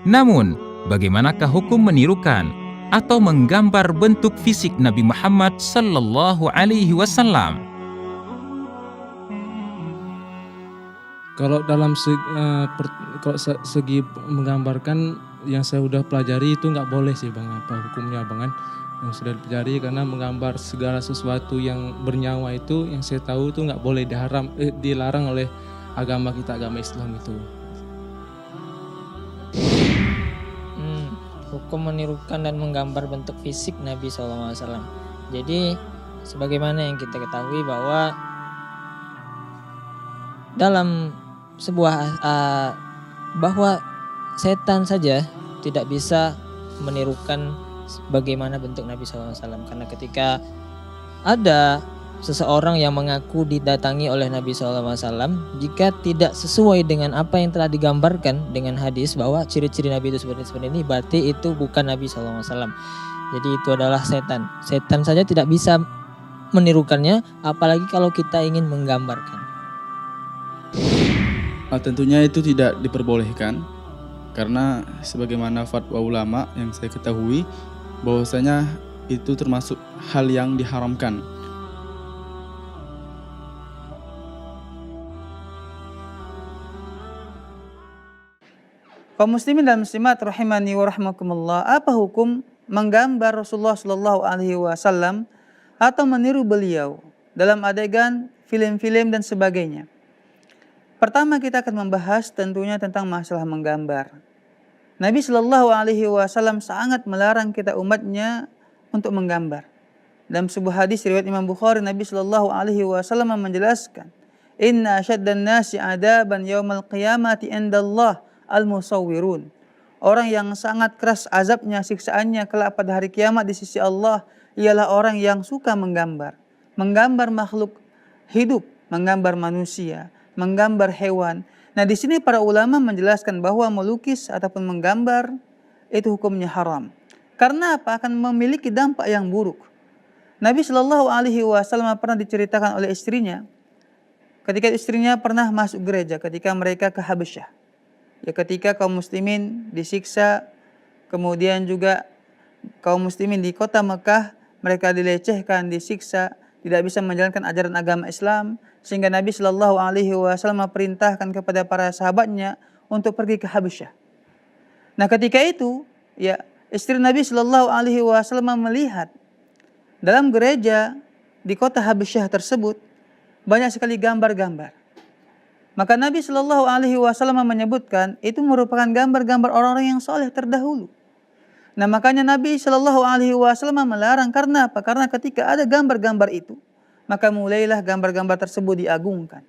Namun, bagaimanakah hukum menirukan atau menggambar bentuk fisik Nabi Muhammad sallallahu alaihi wasallam? Kalau dalam segi menggambarkan yang saya udah pelajari itu nggak boleh sih Bang, apa hukumnya Bang kan? Yang sudah dipelajari, karena menggambar segala sesuatu yang bernyawa itu yang saya tahu itu nggak boleh, dilarang oleh agama kita, agama Islam itu. Hukum menirukan dan menggambar bentuk fisik Nabi SAW. Jadi sebagaimana yang kita ketahui bahwa dalam sebuah bahwa setan saja tidak bisa menirukan bagaimana bentuk Nabi SAW, karena ketika ada seseorang yang mengaku didatangi oleh Nabi SAW, jika tidak sesuai dengan apa yang telah digambarkan dengan hadis bahwa ciri-ciri Nabi itu seperti ini, berarti itu bukan Nabi SAW. Jadi itu adalah setan. Setan saja tidak bisa menirukannya, apalagi kalau kita ingin menggambarkan. Tentunya itu tidak diperbolehkan, karena sebagaimana fatwa ulama yang saya ketahui bahwasanya itu termasuk hal yang diharamkan. Kaum muslimin dan muslimat rahimani wa rahmakumullah, apa hukum menggambar Rasulullah Shallallahu alaihi wasallam atau meniru beliau dalam adegan film-film dan sebagainya? Pertama, kita akan membahas tentunya tentang masalah menggambar. Nabi Shallallahu alaihi wasallam sangat melarang kita umatnya untuk menggambar. Dalam sebuah hadis riwayat Imam Bukhari, Nabi Shallallahu alaihi wasallam menjelaskan, "Inna asyaddan nasi adaban yaumal qiyamati indallah al-musawwirun." Orang yang sangat keras azabnya, siksaannya kelak pada hari kiamat di sisi Allah ialah orang yang suka menggambar. Menggambar makhluk hidup, menggambar manusia, menggambar hewan. Nah, di sini para ulama menjelaskan bahwa melukis ataupun menggambar itu hukumnya haram. Karena apa? Akan memiliki dampak yang buruk. Nabi Shallallahu alaihi wasallam pernah diceritakan oleh istrinya ketika istrinya pernah masuk gereja ketika mereka ke Habasyah. Ya, ketika kaum muslimin disiksa, kemudian juga kaum muslimin di kota Mekah mereka dilecehkan, disiksa, tidak bisa menjalankan ajaran agama Islam, sehingga Nabi Shallallahu alaihi wasallam perintahkan kepada para sahabatnya untuk pergi ke Habasyah. Nah, ketika itu, ya, istri Nabi Shallallahu alaihi wasallam melihat dalam gereja di kota Habasyah tersebut banyak sekali gambar-gambar. Maka Nabi Shallallahu alaihi wasallam menyebutkan itu merupakan gambar-gambar orang-orang yang soleh terdahulu. Nah, makanya Nabi Shallallahu alaihi wasallam melarang. Karena apa? Karena ketika ada gambar-gambar itu, maka mulailah gambar-gambar tersebut diagungkan,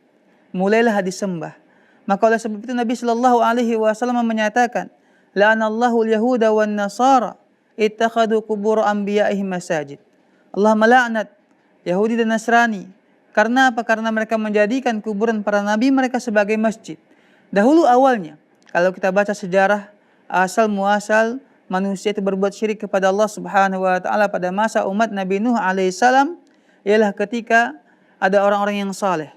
mulailah disembah. Maka oleh sebab itu Nabi Shallallahu alaihi wasallam menyatakan, "La'anallahu al-yahuda wan nasara ittakhadhu qubur anbiya'ihim masajid." Allah melaknat Yahudi dan Nasrani. Karena apa? Karena mereka menjadikan kuburan para nabi mereka sebagai masjid. Dahulu awalnya, kalau kita baca sejarah asal muasal manusia itu berbuat syirik kepada Allah Subhanahu wa taala pada masa umat Nabi Nuh alaihissalam ialah ketika ada orang-orang yang saleh.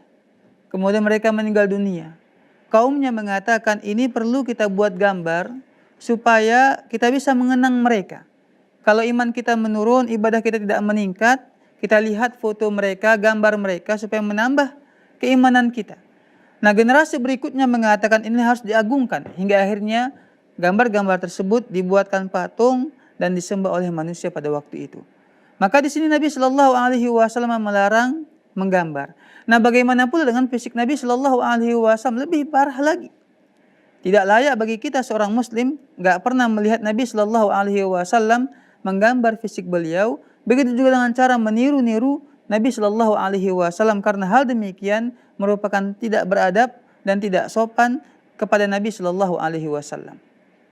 Kemudian mereka meninggal dunia. Kaumnya mengatakan ini perlu kita buat gambar supaya kita bisa mengenang mereka. Kalau iman kita menurun, ibadah kita tidak meningkat, kita lihat foto mereka, gambar mereka supaya menambah keimanan kita. Nah, generasi berikutnya mengatakan ini harus diagungkan, hingga akhirnya gambar-gambar tersebut dibuatkan patung dan disembah oleh manusia pada waktu itu. Maka di sini Nabi Shallallahu alaihi wasallam melarang menggambar. Nah, bagaimana pula dengan fisik Nabi Shallallahu alaihi wasallam? Lebih parah lagi. Tidak layak bagi kita seorang muslim enggak pernah melihat Nabi Shallallahu alaihi wasallam menggambar fisik beliau. Begitu juga dengan cara meniru-niru Nabi Shallallahu alaihi wasallam, karena hal demikian merupakan tidak beradab dan tidak sopan kepada Nabi Shallallahu alaihi wasallam.